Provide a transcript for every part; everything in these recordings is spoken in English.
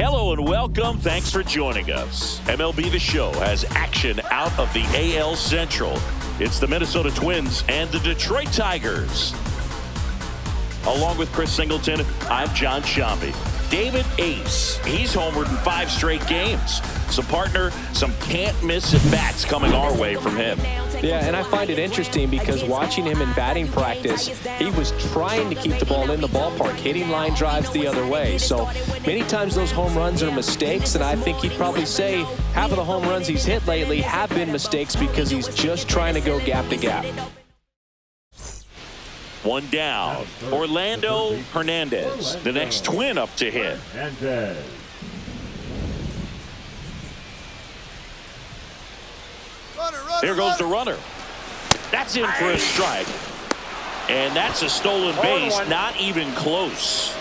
Hello and welcome. Thanks for joining us. MLB The Show has action out of the AL Central. It's the Minnesota Twins and the Detroit Tigers. Along with Chris Singleton, I'm John Shambi. David Ace, he's homered in 5 straight games. So, partner, some can't-miss at-bats coming our way from him. Yeah, and I find it interesting because watching him in batting practice, he was trying to keep the ball in the ballpark, hitting line drives the other way. So many times those home runs are mistakes, and I think he'd probably say half of the home runs he's hit lately have been mistakes because he's just trying to go gap to gap. One down. Orlando Hernandez, the next Twin up to hit. Here goes the runner. That's in for a strike. And that's a stolen base, not even close.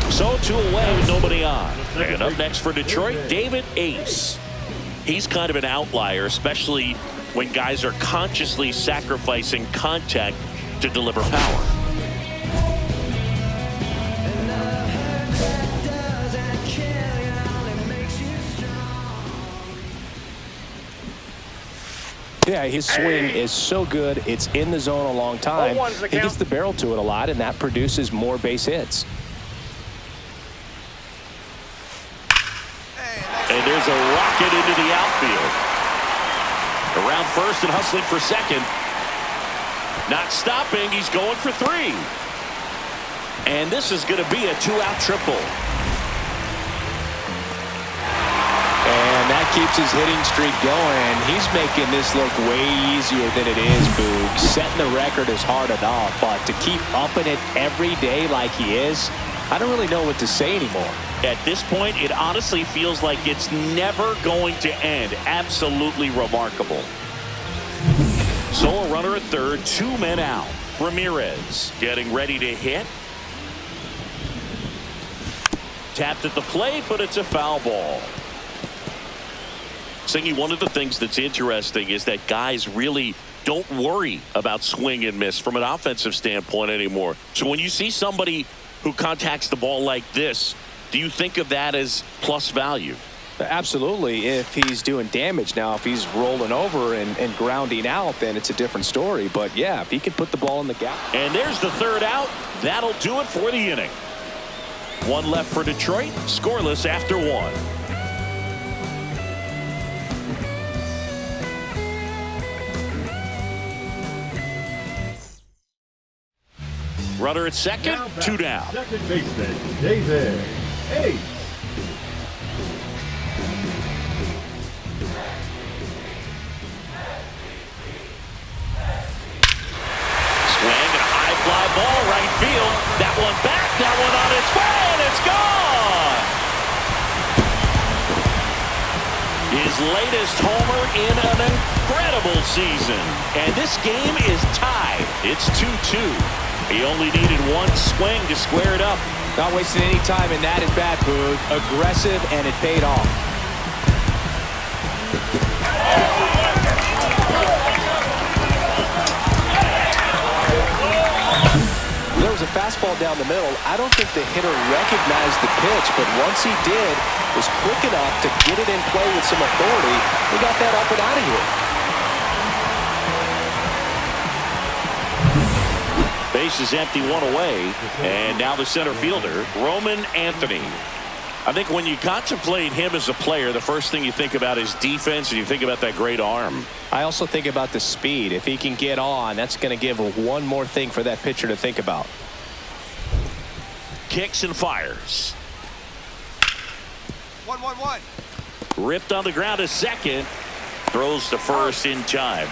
So 2 away with nobody on. And up next for Detroit, David Ace. He's kind of an outlier, especially when guys are consciously sacrificing contact to deliver power. Yeah, his swing is so good. It's in the zone a long time. He gets the barrel to it a lot, and that produces more base hits. And there's a rocket into the outfield. Around first and hustling for second. Not stopping. He's going for 3. And this is going to be a 2-out triple. And that keeps his hitting streak going. He's making this look way easier than it is, Boog. Setting the record is hard enough, but to keep upping it every day like he is, I don't really know what to say anymore. At this point, it honestly feels like it's never going to end. Absolutely remarkable. So a runner at third, 2 men out. Ramirez getting ready to hit. Tapped at the plate, but it's a foul ball. Singy, one of the things that's interesting is that guys really don't worry about swing and miss from an offensive standpoint anymore. So when you see somebody who contacts the ball like this, do you think of that as plus value? Absolutely, if he's doing damage. Now, if he's rolling over and grounding out, then it's a different story. But, yeah, if he can put the ball in the gap. And there's the 3rd out. That'll do it for the inning. 1 left for Detroit, scoreless after 1. Runner at second, 2 down. Second baseman, David Ace. Swing and a high fly ball, right field. That one back, that one on its way, and it's gone. His latest homer in an incredible season. And this game is tied. It's 2-2. He only needed 1 swing to square it up. Not wasting any time, and that is bad, Boog. Aggressive, and it paid off. There was a fastball down the middle. I don't think the hitter recognized the pitch, but once he did, was quick enough to get it in play with some authority. He got that up and out of here. Base is empty, 1 away, and now the center fielder, Roman Anthony. I think when you contemplate him as a player, the first thing you think about is defense, and you think about that great arm. I also think about the speed. If he can get on, that's going to give one more thing for that pitcher to think about. Kicks and fires. 1-1-1. Ripped on the ground to second. Throws to first in time.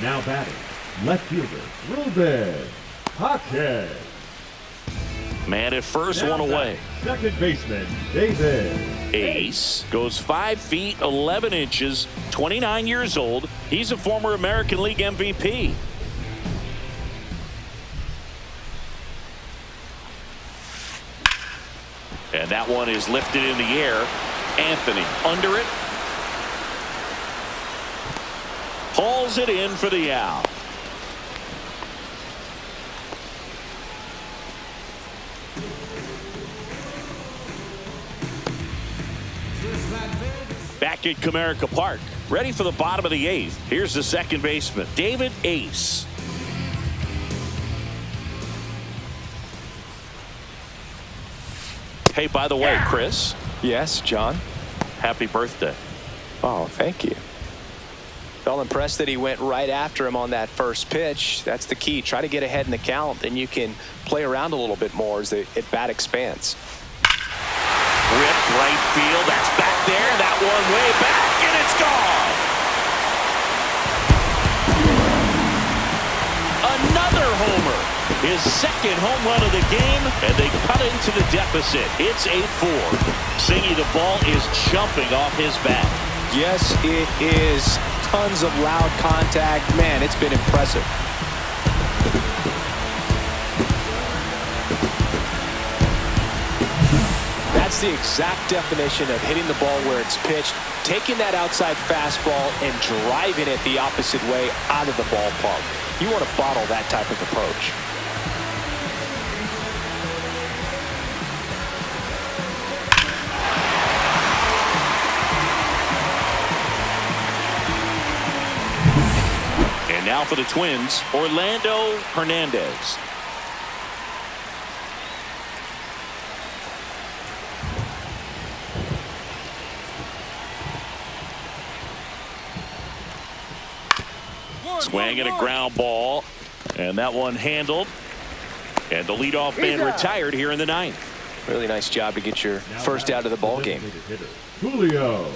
Now batting, left fielder, Ruben Jaquez. Man at first, 1 away. Second baseman, David Ace goes 5 feet 11 inches, 29 years old. He's a former American League MVP. And that one is lifted in the air. Anthony under it. Hauls it in for the out. Back at Comerica Park, ready for the bottom of the 8th. Here's the second baseman, David Ace. Hey, by the way, Chris. Yes, John. Happy birthday. Oh, thank you. Felt impressed that he went right after him on that first pitch. That's the key. Try to get ahead in the count, then you can play around a little bit more as the at-bat expands. Ripped right field. That's back there. That one way back, and it's gone. Another homer. His second home run of the game, and they cut into the deficit. It's 8-4. Singy, the ball is jumping off his bat. Yes, it is. Tons of loud contact. Man, it's been impressive. That's the exact definition of hitting the ball where it's pitched, taking that outside fastball and driving it the opposite way out of the ballpark. You want to bottle that type of approach. And now for the Twins, Orlando Hernandez. Swinging a ground ball, and that one handled. And the leadoff man retired here in the 9th. Really nice job to get your first out of the ball game. Julio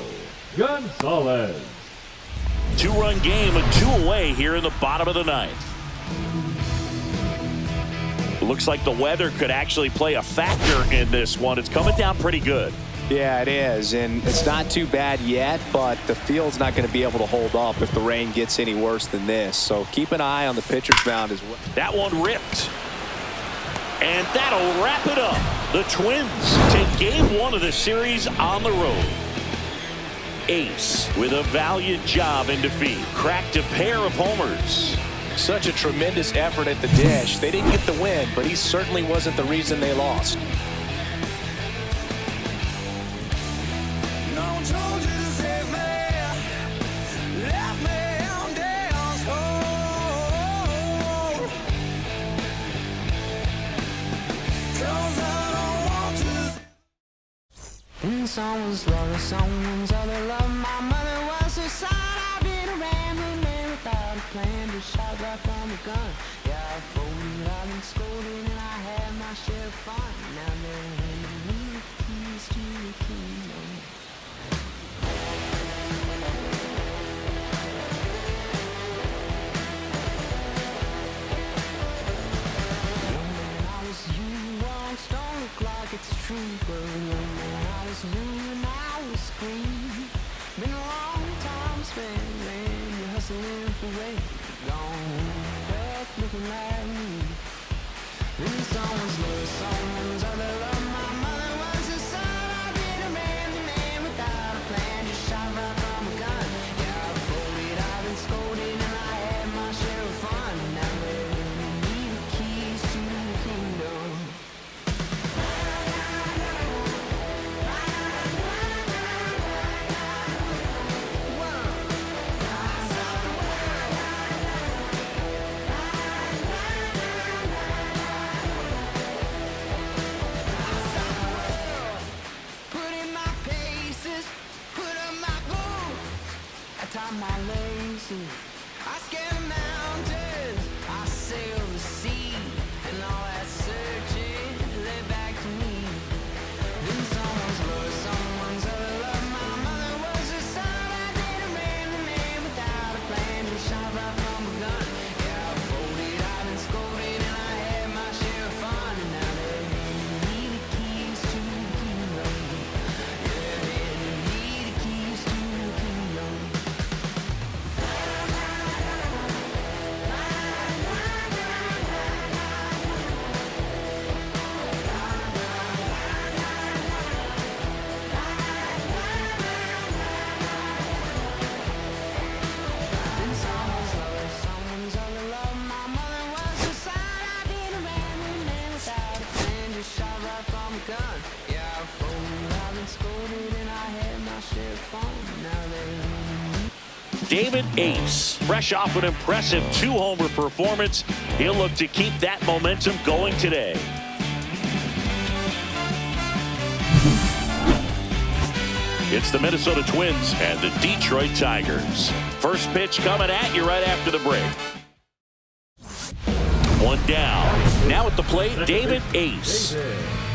Gonzalez. 2-run game, a 2 away here in the bottom of the 9th. Looks like the weather could actually play a factor in this one. It's coming down pretty good. Yeah, it is, and it's not too bad yet, but the field's not going to be able to hold up if the rain gets any worse than this. So keep an eye on the pitcher's mound as well. That one ripped. And that'll wrap it up. The Twins take game 1 of the series on the road. Ace, with a valiant job in defeat, cracked a pair of homers. Such a tremendous effort at the dish. They didn't get the win, but he certainly wasn't the reason they lost. Someone's love, someone's other love. My mother was her side. I've been a rambling man without a plan, just shot right from a gun. Yeah, I folded, I've been scolded, and I had my share of fun. Now they're handing me the keys to the kingdom. Young man, I was you once, don't look like it's true, but young man, I was new and I was green. Been a long time spent, man, you're hustling for weight. Gone back looking like me. Then someone's love, someone's other love. My mother was a son. I've been a rambling man without a plan, just shot right from a gun. Yeah, I folded, I've been scolded, and I had my share of fun. Now they're giving me the keys to the kingdom. Put in my paces, put up my goals, I tie my laces, I scale the mountains, I sail the sea, and all that searching led back to me. Then someone's love, someone's other love. My mother was a son. I did a random man without a plan, just shot right from a gun. Yeah, I folded, I've been scolded, and I had my share of fun. And now they're handing me the keys to the kingdom. Yeah, they're handing me the keys to the kingdom. David Ace. Fresh off an impressive 2-homer performance, he'll look to keep that momentum going today. It's the Minnesota Twins and the Detroit Tigers. First pitch coming at you right after the break. One down. Now at the plate, David Ace.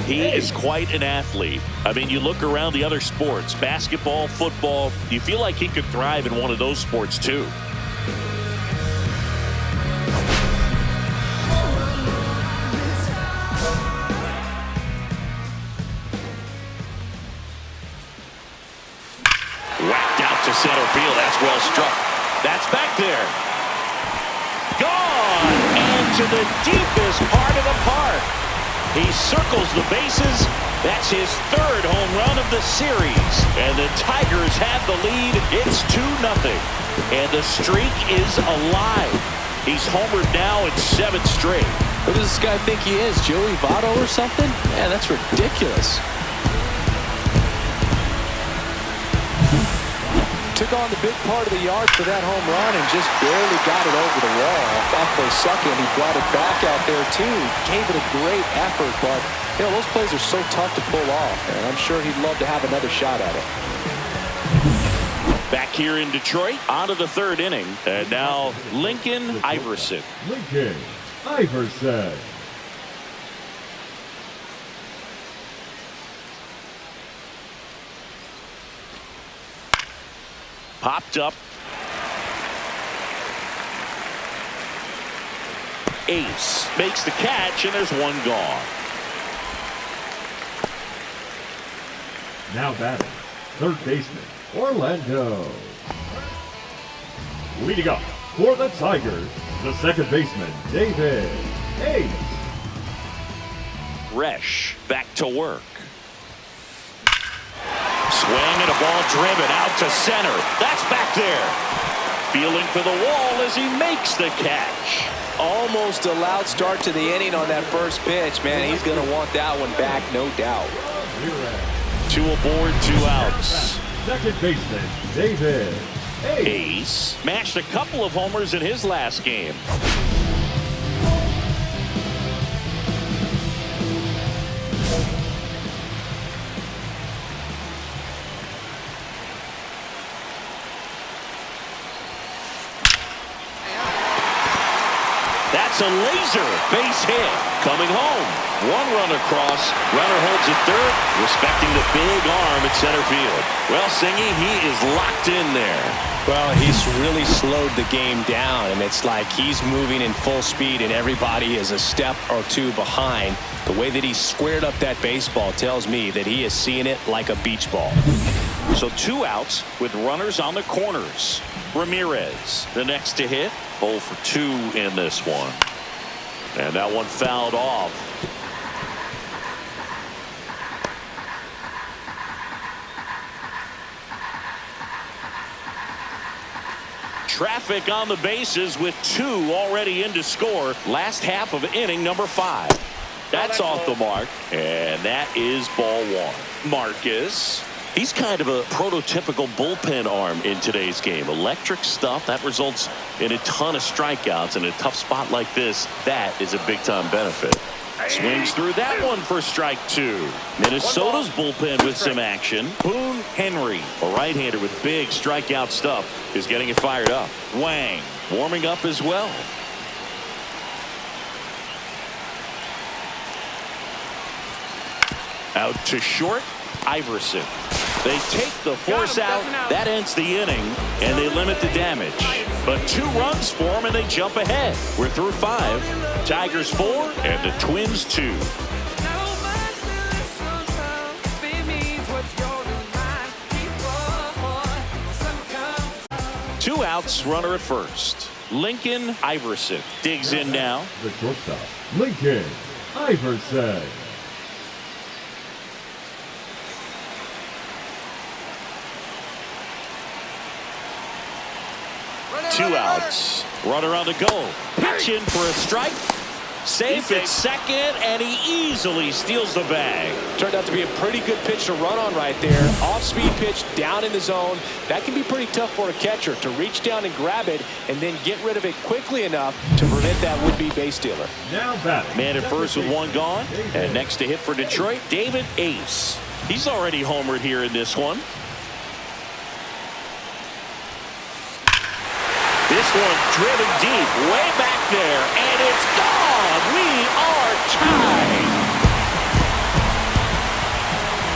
He is quite an athlete. I mean, you look around the other sports, basketball, football, you feel like he could thrive in one of those sports too. Whacked out to center field. That's well struck. That's back there. Gone! And to the deepest part of the park. He circles the bases. That's his 3rd home run of the series. And the Tigers have the lead. It's 2-0. And the streak is alive. He's homered now in 7 straight. Who does this guy think he is, Joey Votto or something? Man, that's ridiculous. Took on the big part of the yard for that home run and just barely got it over the wall. I thought for a second he brought it back out there too. Gave it a great effort, but you know, those plays are so tough to pull off, and I'm sure he'd love to have another shot at it. Back here in Detroit, on to the 3rd inning. And now Lincoln Iverson. Lincoln Iverson. Popped up. Ace makes the catch, and there's one gone. Now batting, 3rd baseman, Orlando. Leading up for the Tigers, the 2nd baseman, David Ace. Resch back to work. Swing and a ball driven out to center. That's back there. Feeling for the wall as he makes the catch. Almost a loud start to the inning on that first pitch. Man, he's going to want that one back, no doubt. 2 aboard, 2 outs. 2nd baseman, David Ace. Ace smashed a couple of homers in his last game. That's a laser base hit. Coming home. 1 run across. Runner holds at 3rd, respecting the big arm at center field. Well, Singy, he is locked in there. Well, he's really slowed the game down, and it's like he's moving in full speed, and everybody is a step or 2 behind. The way that he squared up that baseball tells me that he is seeing it like a beach ball. So 2 outs with runners on the corners. Ramirez, the next to hit. 0 for 2 in this one. And that one fouled off. Traffic on the bases with 2 already in to score. Last half of inning number 5. That's off the mark. And that is ball 1. Marcus. He's kind of a prototypical bullpen arm in today's game. Electric stuff that results in a ton of strikeouts. In a tough spot like this, that is a big-time benefit. Swings through that one for strike 2. Minnesota's bullpen with some action. Boone Henry, a right-hander with big strikeout stuff, is getting it fired up. Wang warming up as well. Out to short, Iverson. They take the force out. That ends the inning, and they limit the damage. But 2 runs for them, and they jump ahead. We're through 5. Tigers 4, and the Twins 2. 2 outs, runner at first. Lincoln Iverson digs in now. The shortstop, Lincoln Iverson. Two outs. Runner on the go. Pitch in for a strike. Safe at second, and he easily steals the bag. Turned out to be a pretty good pitch to run on right there. Off-speed pitch down in the zone. That can be pretty tough for a catcher to reach down and grab it and then get rid of it quickly enough to prevent that would-be base stealer. Now batting. Man at first with one gone. And next to hit for Detroit, David Ace. He's already homered here in this one. This one driven deep, way back there, and it's gone. We are tied.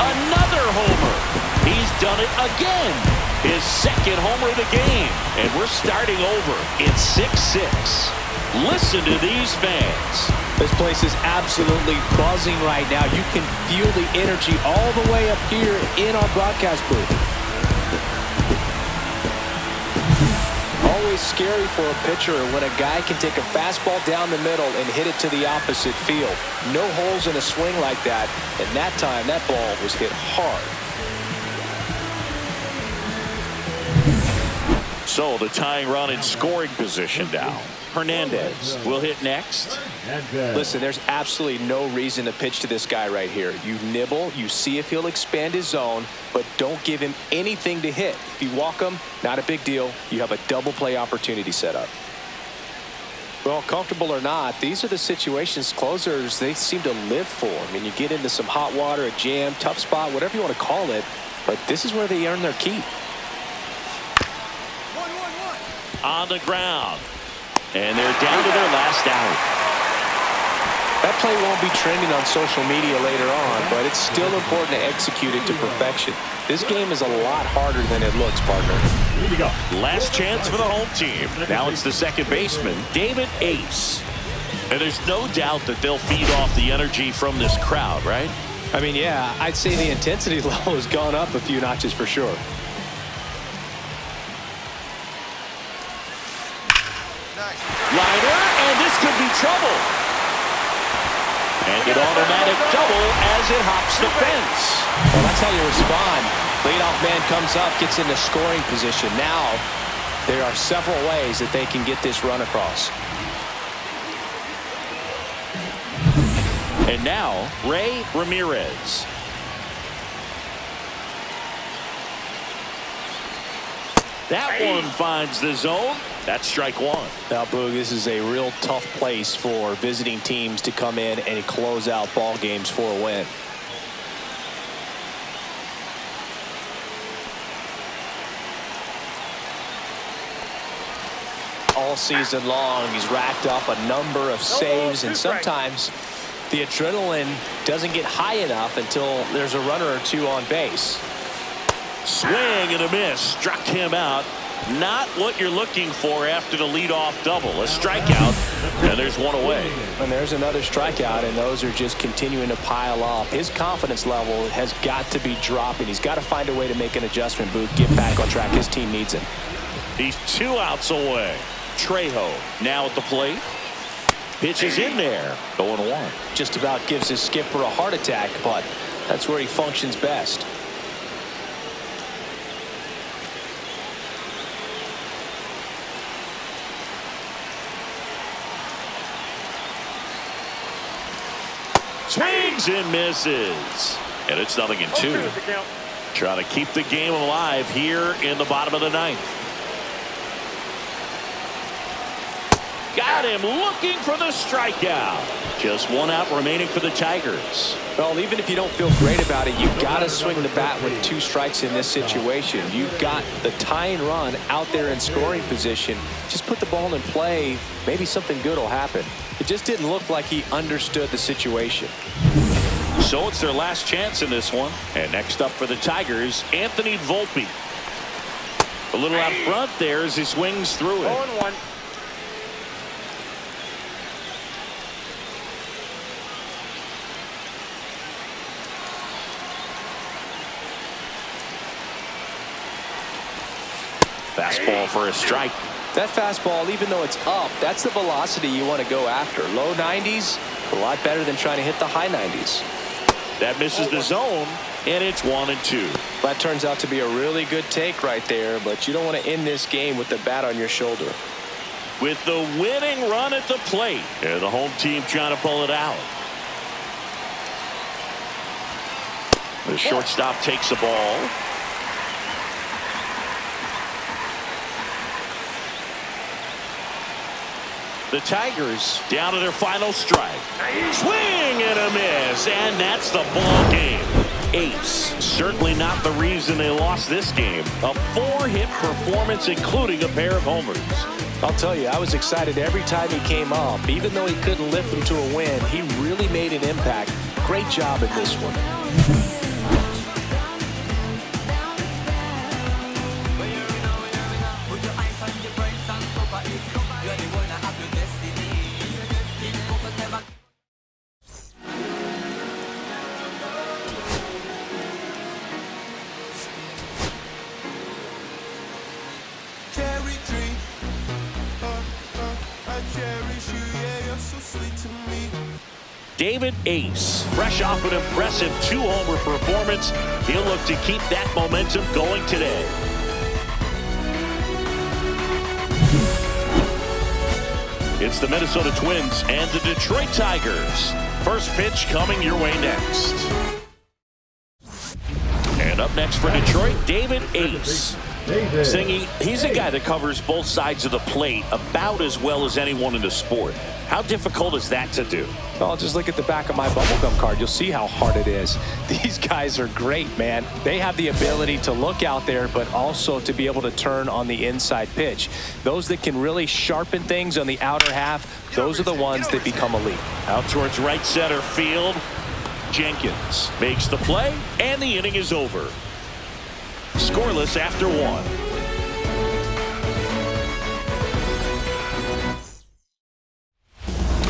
Another homer. He's done it again. His second homer of the game. And we're starting over. It's 6-6. Listen to these fans. This place is absolutely buzzing right now. You can feel the energy all the way up here in our broadcast booth. Always scary for a pitcher when a guy can take a fastball down the middle and hit it to the opposite field. No holes in a swing like that, and that time that ball was hit hard. So the tying run in scoring position now. Hernandez will hit next. Listen, there's absolutely no reason to pitch to this guy right here. You nibble, you see if he'll expand his zone, but don't give him anything to hit. If you walk him, not a big deal. You have a double play opportunity set up. Well, comfortable or not, these are the situations closers they seem to live for. I mean, you get into some hot water, a jam, tough spot, whatever you want to call it, but this is where they earn their keep. On the ground. And they're down to their last out. That play won't be trending on social media later on, but it's still important to execute it to perfection. This game is a lot harder than it looks, partner. Here we go. Last chance for the home team. Now it's the second baseman, David Ace. And there's no doubt that they'll feed off the energy from this crowd, right? I mean, yeah, I'd say the intensity level has gone up a few notches for sure. Liner, and this could be trouble. And an automatic double as it hops the fence. Well, that's how you respond. Leadoff man comes up, gets into scoring position. Now, there are several ways that they can get this run across. And now, Ray Ramirez. That one finds the zone. That's strike one. Now, Boog, this is a real tough place for visiting teams to come in and close out ball games for a win. All season long, he's racked up a number of saves, and sometimes the adrenaline doesn't get high enough until there's a runner or two on base. Swing and a miss. Struck him out. Not what you're looking for after the leadoff double. A strikeout, and there's one away. And there's another strikeout, and those are just continuing to pile up. His confidence level has got to be dropping. He's got to find a way to make an adjustment, Booth. Get back on track. His team needs him. He's 2 outs away. Trejo now at the plate. Pitch is in there. 0-1. Just about gives his skipper a heart attack, but that's where he functions best. Swings and misses. And it's 0-2. Trying to keep the game alive here in the bottom of the ninth. Got him looking for the strikeout. Just 1 out remaining for the Tigers. Well, even if you don't feel great about it, you've got to swing the bat with 2 strikes in this situation. You've got the tying run out there in scoring position. Just put the ball in play. Maybe something good will happen. It just didn't look like he understood the situation. So it's their last chance in this one. And next up for the Tigers, Anthony Volpe. A little out front there as he swings through it. 0-1. Fastball for a strike. That fastball, even though it's up, that's the velocity you want to go after. Low 90s, a lot better than trying to hit the high 90s. That misses the zone, and it's 1-2. That turns out to be a really good take right there, but you don't want to end this game with the bat on your shoulder. with the winning run at the plate. And the home team trying to pull it out. The shortstop takes the ball. The Tigers down to their final strike. Swing and a miss, and that's the ball game. Ace, certainly not the reason they lost this game. A 4-hit performance, including a pair of homers. I'll tell you, I was excited every time he came up. Even though he couldn't lift them to a win, he really made an impact. Great job in this one. David Ace, fresh off an impressive 2-homer performance, he'll look to keep that momentum going today. It's the Minnesota Twins and the Detroit Tigers. First pitch coming your way next. And up next for Detroit, David Ace. Singy, he's a guy that covers both sides of the plate about as well as anyone in the sport. How difficult is that to do? Well, just look at the back of my bubblegum card. You'll see how hard it is. These guys are great, man. They have the ability to look out there, but also to be able to turn on the inside pitch. Those that can really sharpen things on the outer half, those are the ones that become elite. Out towards right center field. Jenkins makes the play, and the inning is over. Scoreless after 1.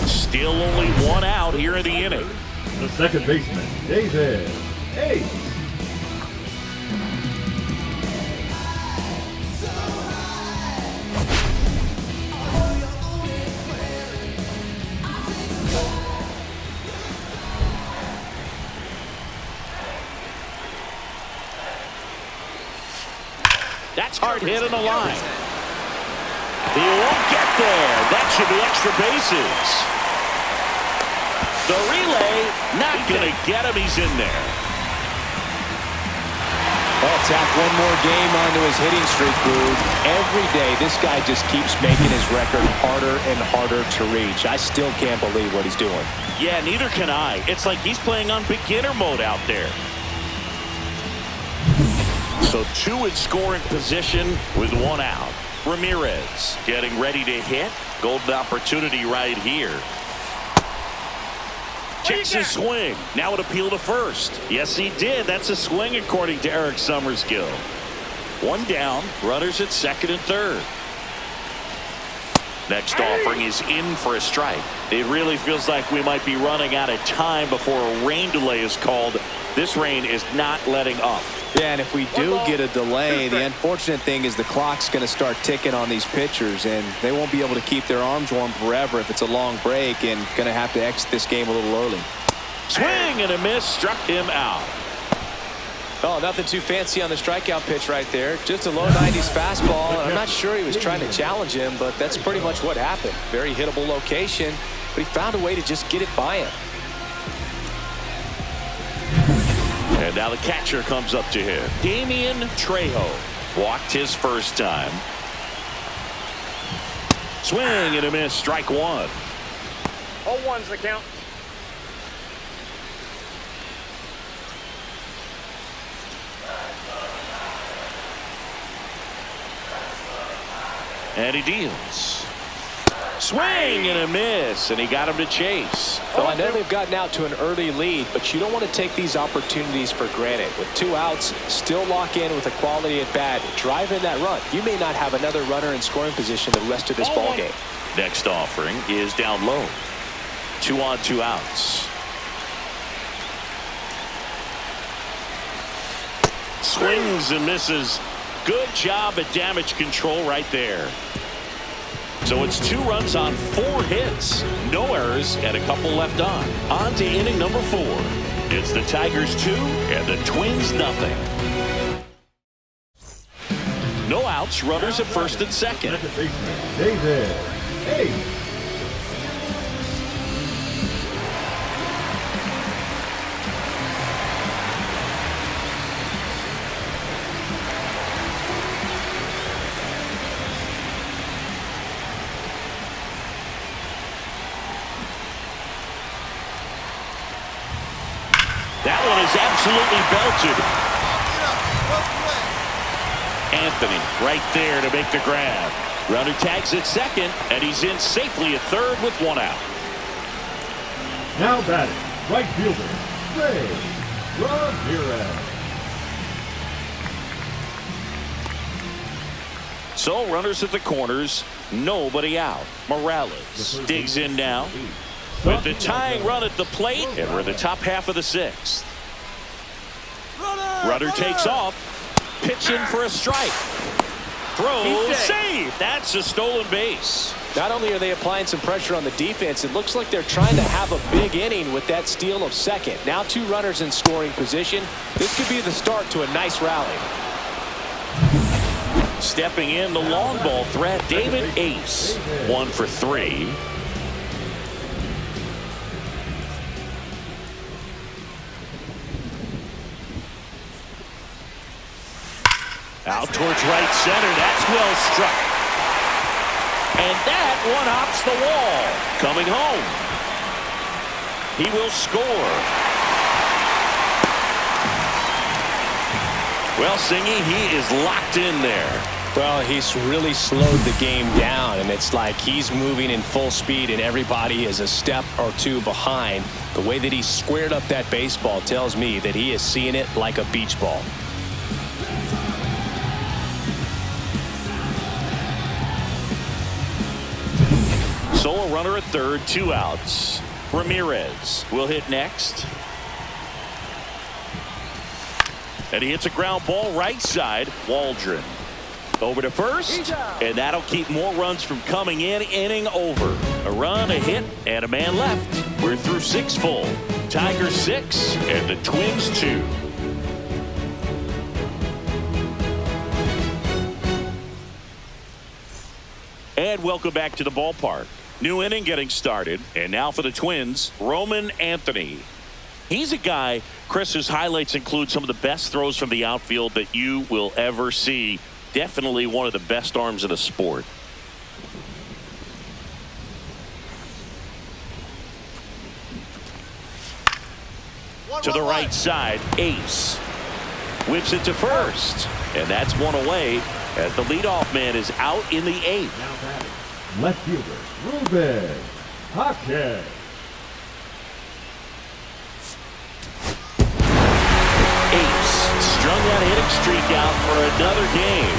Still only 1 out here in the inning. The second baseman, David Ace. That's hard hit on the line. He won't get there. That should be extra bases. The relay, not going to get him. He's in there. Well, tack one more game onto his hitting streak, Booth. Every day, this guy just keeps making his record harder and harder to reach. I still can't believe what he's doing. Yeah, neither can I. It's like he's playing on beginner mode out there. So 2 in scoring position with 1 out. Ramirez getting ready to hit. Golden opportunity right here. Checks his swing. Now it appeal to first. Yes, he did. That's a swing according to Eric Summerskill. 1 down. Runners at second and third. Next offering is in for a strike. It really feels like we might be running out of time before a rain delay is called. This rain is not letting up. Yeah, and if we do get a delay, the unfortunate thing is the clock's going to start ticking on these pitchers, and they won't be able to keep their arms warm forever if it's a long break, and going to have to exit this game a little early. Swing and a miss, struck him out. Oh, nothing too fancy on the strikeout pitch right there. Just a low 90s fastball, and I'm not sure he was trying to challenge him, but that's pretty much what happened. Very hittable location, but he found a way to just get it by him. And now the catcher comes up to him. Damian Trejo walked his first time. Swing and a miss, strike 1. 0-1's the count. And he deals. Swing and a miss, and he got him to chase. Well, I know they've gotten out to an early lead, but you don't want to take these opportunities for granted. With 2 outs, still lock in with a quality at bat. Drive in that run. You may not have another runner in scoring position the rest of this ball game. Next offering is down low. 2 on, 2 outs. Swings and misses. Good job at damage control right there. So it's 2 runs on 4 hits. No errors and a couple left on. On to inning number 4. It's the Tigers 2 and the Twins nothing. No outs, runners at first and second. Second baseman, David 8. That one is absolutely belted. Anthony right there to make the grab. Runner tags at second, and he's in safely at third with one out. Now batting, right fielder, Ray Ramirez. So runners at the corners, nobody out. Morales digs in now with the tying run at the plate, and we're in the top half of the sixth. Runner takes off, pitch in for a strike. Throw, save. That's a stolen base. Not only are they applying some pressure on the defense, it looks like they're trying to have a big inning with that steal of second. Now 2 runners in scoring position. This could be the start to a nice rally. Stepping in the long ball threat, David Ace. 1 for 3. Out towards right center. That's well struck. And that one hops the wall. Coming home. He will score. Well, Singy, he is locked in there. Well, he's really slowed the game down, and it's like he's moving in full speed, and everybody is a step or 2 behind. The way that he squared up that baseball tells me that he is seeing it like a beach ball. So a runner at third, 2 outs. Ramirez will hit next. And he hits a ground ball right side. Waldron over to first, and that'll keep more runs from coming in. Inning over. A run, a hit, and a man left. We're through 6 full. Tigers 6 and the Twins 2. And welcome back to the ballpark. New inning getting started, and now for the Twins, Roman Anthony. He's a guy, Chris, whose highlights include some of the best throws from the outfield that you will ever see. Definitely one of the best arms in the sport. To the right side, Ace whips it to first, and that's one away as the leadoff man is out in the 8th. Now batting, left fielder, Ruben Jaque. Ace strung that hitting streak out for another game.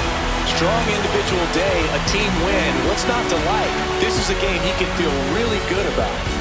Strong individual day, a team win. What's not to like? This is a game he can feel really good about.